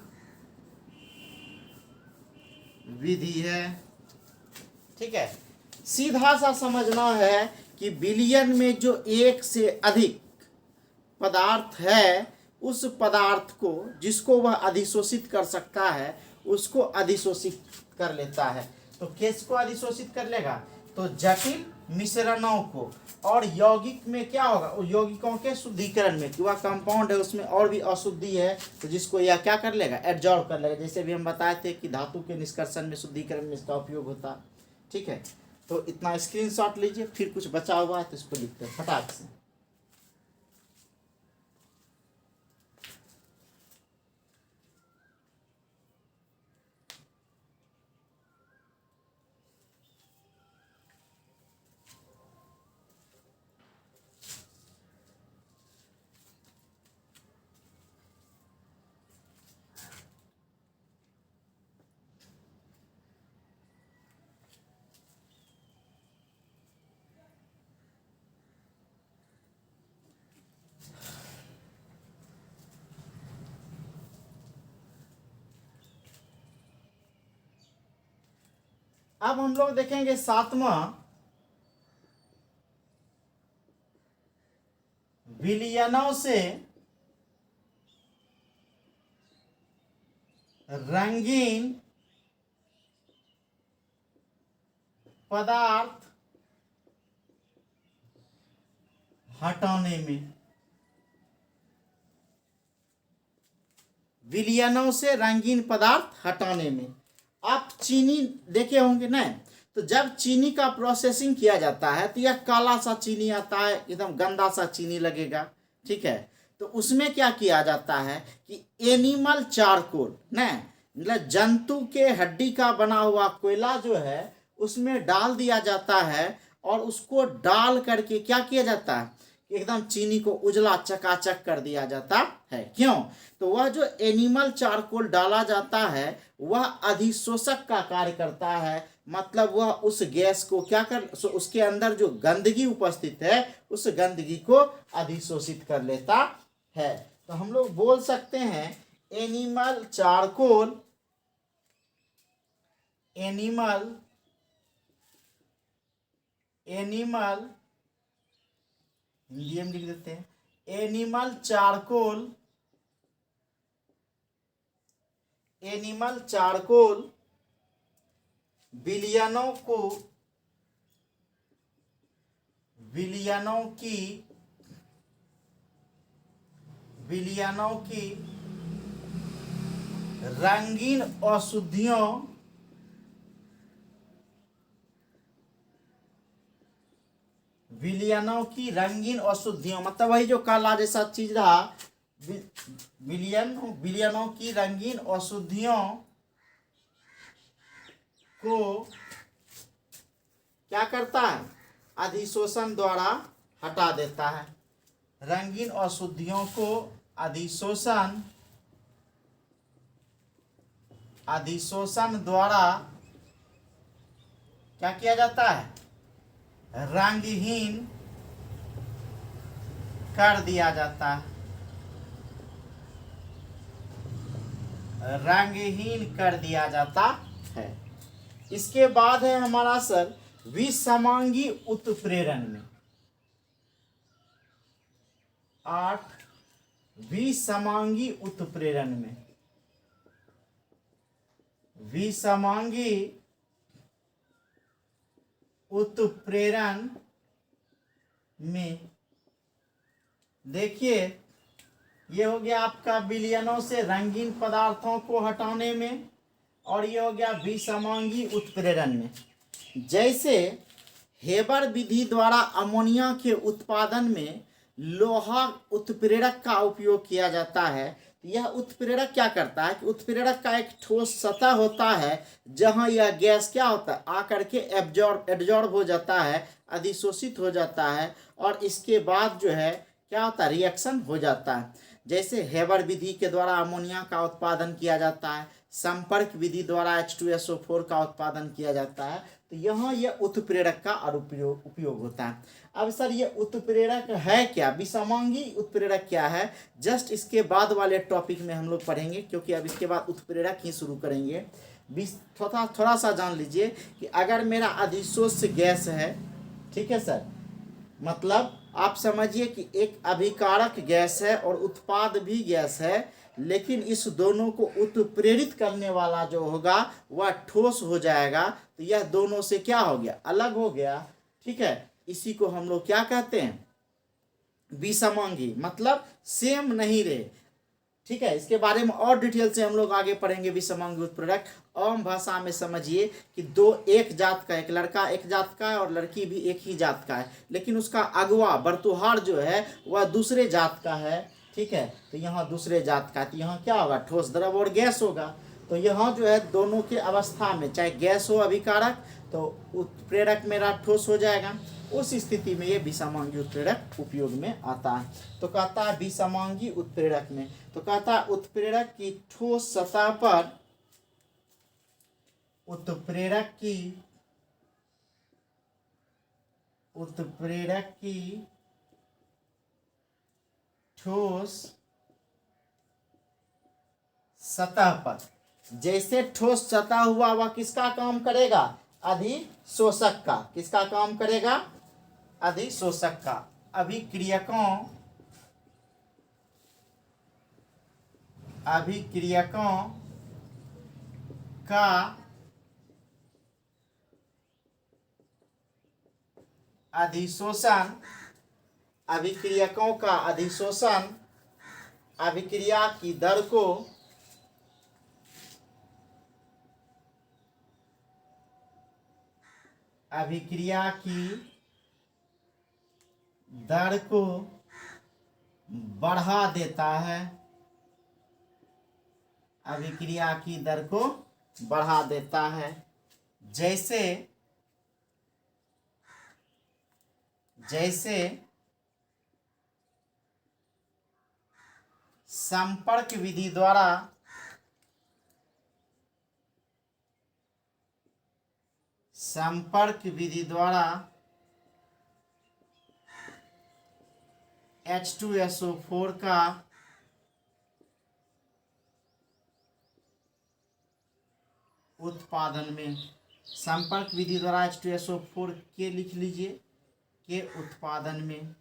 S1: विधि है। ठीक है, सीधा सा समझना है कि बिलियन में जो एक से अधिक पदार्थ है, उस पदार्थ को जिसको वह अधिशोषित कर सकता है उसको अधिशोषित कर लेता है। तो किसको अधिशोषित कर लेगा? तो जटिल मिश्रणों को। और यौगिक में क्या होगा? यौगिकों के शुद्धिकरण में, कि वह कंपाउंड है उसमें और भी अशुद्धि है तो जिसको यह क्या कर लेगा? एब्जॉर्ब कर लेगा। जैसे भी हम बताए थे कि धातु के निष्कर्षण में, शुद्धिकरण में इसका उपयोग होता है। ठीक है, तो इतना स्क्रीनशॉट लीजिए, फिर कुछ बचा हुआ है तो इसको लिखते हैं फटाक से। अब हम लोग देखेंगे सातवां, विलयनों से रंगीन पदार्थ हटाने में। विलयनों से रंगीन पदार्थ हटाने में। आप चीनी देखे होंगे ना, तो जब चीनी का प्रोसेसिंग किया जाता है तो यह काला सा चीनी आता है, एकदम गंदा सा चीनी लगेगा। ठीक है, तो उसमें क्या किया जाता है कि एनिमल चारकोल न, मतलब जंतु के हड्डी का बना हुआ कोयला जो है उसमें डाल दिया जाता है, और उसको डाल करके क्या किया जाता है कि एकदम चीनी को उजला चकाचक कर दिया जाता है। क्यों? तो वह जो एनिमल चारकोल डाला जाता है वह अधिशोषक का कार्य करता है, मतलब वह उस गैस को क्या कर, उसके अंदर जो गंदगी उपस्थित है उस गंदगी को अधिशोषित कर लेता है। तो हम लोग बोल सकते हैं animal charcoal, animal animal medium लिख देते हैं, एनिमल चारकोल, एनिमल चारकोल बिलियनों को, बिलियनों की रंगीन अशुद्धियों, बिलियनों की रंगीन अशुद्धियों, मतलब वही जो काला जैसा चीज रहा, बिलियनों की रंगीन अशुद्धियों को क्या करता है, अधिशोषण द्वारा हटा देता है। रंगीन अशुद्धियों को अधिशोषण द्वारा क्या किया जाता है, रंगहीन कर दिया जाता है, रंगहीन कर दिया जाता है। इसके बाद है हमारा सर विसमांगी उत्प्रेरण में 8, विसमांगी उत्प्रेरण में, विसमांगी उत्प्रेरण में देखिए ये हो गया आपका विलयनों से रंगीन पदार्थों को हटाने में, और ये हो गया विसमांगी उत्प्रेरण में। जैसे हेबर विधि द्वारा अमोनिया के उत्पादन में लोहा उत्प्रेरक का उपयोग किया जाता है। यह उत्प्रेरक क्या करता है कि उत्प्रेरक का एक ठोस सतह होता है जहां यह गैस क्या होता है आकर के एब्जॉर्ब हो जाता है, अधिशोषित हो जाता है, और इसके बाद जो है क्या होता है, रिएक्शन हो जाता है। जैसे हेबर विधि के द्वारा अमोनिया का उत्पादन किया जाता है, संपर्क विधि द्वारा H2SO4 का उत्पादन किया जाता है। तो यहाँ यह उत्प्रेरक का उपयोग होता है। अब सर ये उत्प्रेरक है क्या, विसमांगी उत्प्रेरक क्या है, जस्ट इसके बाद वाले टॉपिक में हम लोग पढ़ेंगे, क्योंकि अब इसके बाद उत्प्रेरक ही शुरू करेंगे। थोड़ा सा जान लीजिए कि अगर मेरा अधिशोष्य गैस है, ठीक है सर, मतलब आप समझिए कि एक अभिकारक गैस है और उत्पाद भी गैस है, लेकिन इस दोनों को उत्प्रेरित करने वाला जो होगा वह ठोस हो जाएगा, तो यह दोनों से क्या हो गया, अलग हो गया। ठीक है, इसी को हम लोग क्या कहते हैं, विसमांगी, मतलब सेम नहीं रहे। ठीक है, इसके बारे में और डिटेल से हम लोग आगे पढ़ेंगे। विसमांगी उत्प्रेरक आम भाषा में समझिए कि दो एक जात का, एक लड़का एक जात का है और लड़की भी एक ही जात का है, लेकिन उसका अगवा बर्तुहार जो है वह दूसरे जात का है। ठीक है, तो यहाँ दूसरे जात का, तो यहाँ क्या होगा, ठोस द्रव और गैस होगा। तो यहाँ जो है दोनों के अवस्था में चाहे गैस हो अभिकारक, तो उत्प्रेरक मेरा ठोस हो जाएगा। उस स्थिति में ये विसमांगी उत्प्रेरक उपयोग में आता है। तो कहता है विसमांगी उत्प्रेरक में, तो कहता है उत्प्रेरक की ठोस सतह पर, उत्प्रेरक की ठोस सतह पर, जैसे ठोस सतह हुआ वह किसका काम करेगा, अधिशोषक का। किसका काम करेगा, अधिशोषक का। अभिक्रियकों का अधिशोषण, अभिक्रियकों का अधिशोषण अभिक्रिया की दर को बढ़ा देता है, अभिक्रिया की दर को बढ़ा देता है। जैसे जैसे संपर्क विधि द्वारा H2SO4 का उत्पादन में, संपर्क विधि द्वारा H2SO4 के लिख लीजिए, के उत्पादन में,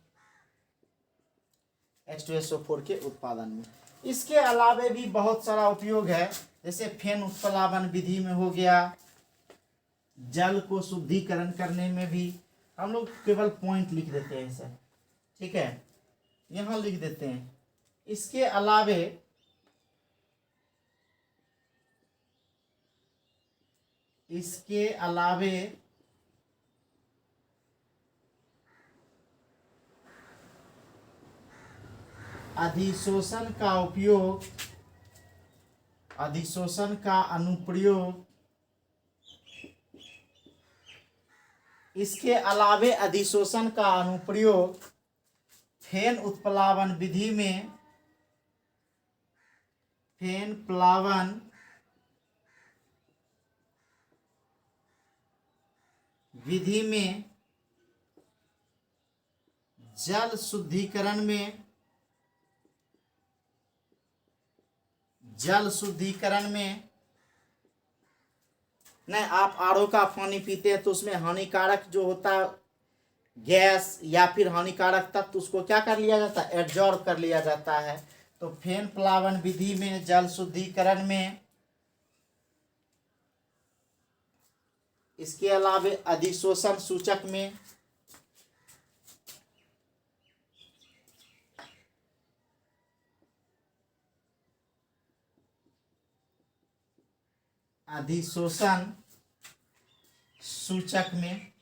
S1: H2SO4 के उत्पादन में। इसके अलावे भी बहुत सारा उपयोग है, जैसे फेन उत्प्लावन विधि में हो गया, जल को शुद्धिकरण करने में भी। हम लोग केवल पॉइंट लिख देते हैं सर, ठीक है, यहाँ लिख देते हैं। इसके अलावे अधिशोषण का उपयोग, अधिशोषण का अनुप्रयोग, इसके अलावे अधिशोषण का अनुप्रयोग फेन उत्प्लावन विधि में, फेन प्लावन विधि में जल शुद्धिकरण में, नहीं, आप आरओ का पानी पीते हैं तो उसमें हानिकारक जो होता है गैस या फिर हानिकारक तत्व, उसको क्या कर लिया जाता है, एब्जॉर्ब कर लिया जाता है। तो फेन प्लावन विधि में, जल शुद्धिकरण में, इसके अलावे अधिशोषण सूचक में, अधिशोषण सूचक में,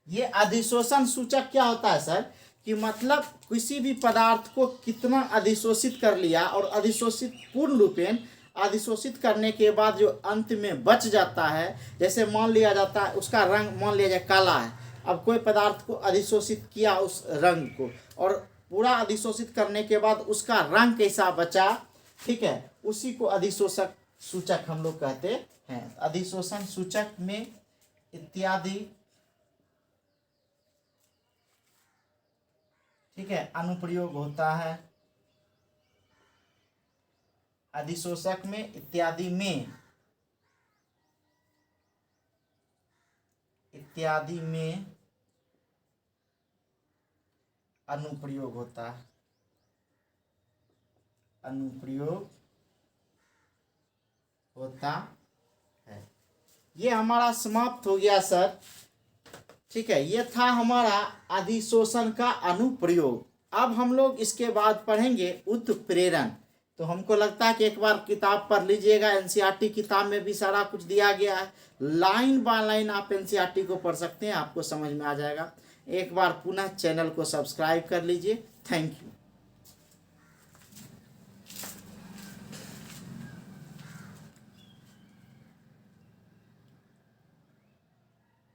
S1: ये अधिशोषण सूचक क्या होता है सर, कि मतलब किसी भी पदार्थ को कितना अधिशोषित कर लिया, और अधिशोषित पूर्ण रूपेण अधिशोषित करने के बाद जो अंत में बच जाता है, जैसे मान लिया जाता है उसका रंग मान लिया जाए काला है, अब कोई पदार्थ को अधिशोषित किया उस रंग को, और पूरा अधिशोषित करने के बाद उसका रंग कैसा बचा, ठीक है, उसी को अधिशोषक सूचक हम लोग कहते हैं। अधिशोषण सूचक में इत्यादि, ठीक है, अनुप्रयोग होता है। अधिशोषक में इत्यादि में, अनुप्रयोग होता है, अनुप्रयोग होता है। ये हमारा समाप्त हो गया सर, ठीक है, ये था हमारा अधिशोषण का अनुप्रयोग। अब हम लोग इसके बाद पढ़ेंगे उत्प्रेरण। तो हमको लगता है कि एक बार किताब पढ़ लीजिएगा, एनसीईआरटी किताब में भी सारा कुछ दिया गया है, लाइन बाय लाइन आप एनसीईआरटी को पढ़ सकते हैं, आपको समझ में आ जाएगा। एक बार पुनः चैनल को सब्सक्राइब कर लीजिए। Thank you.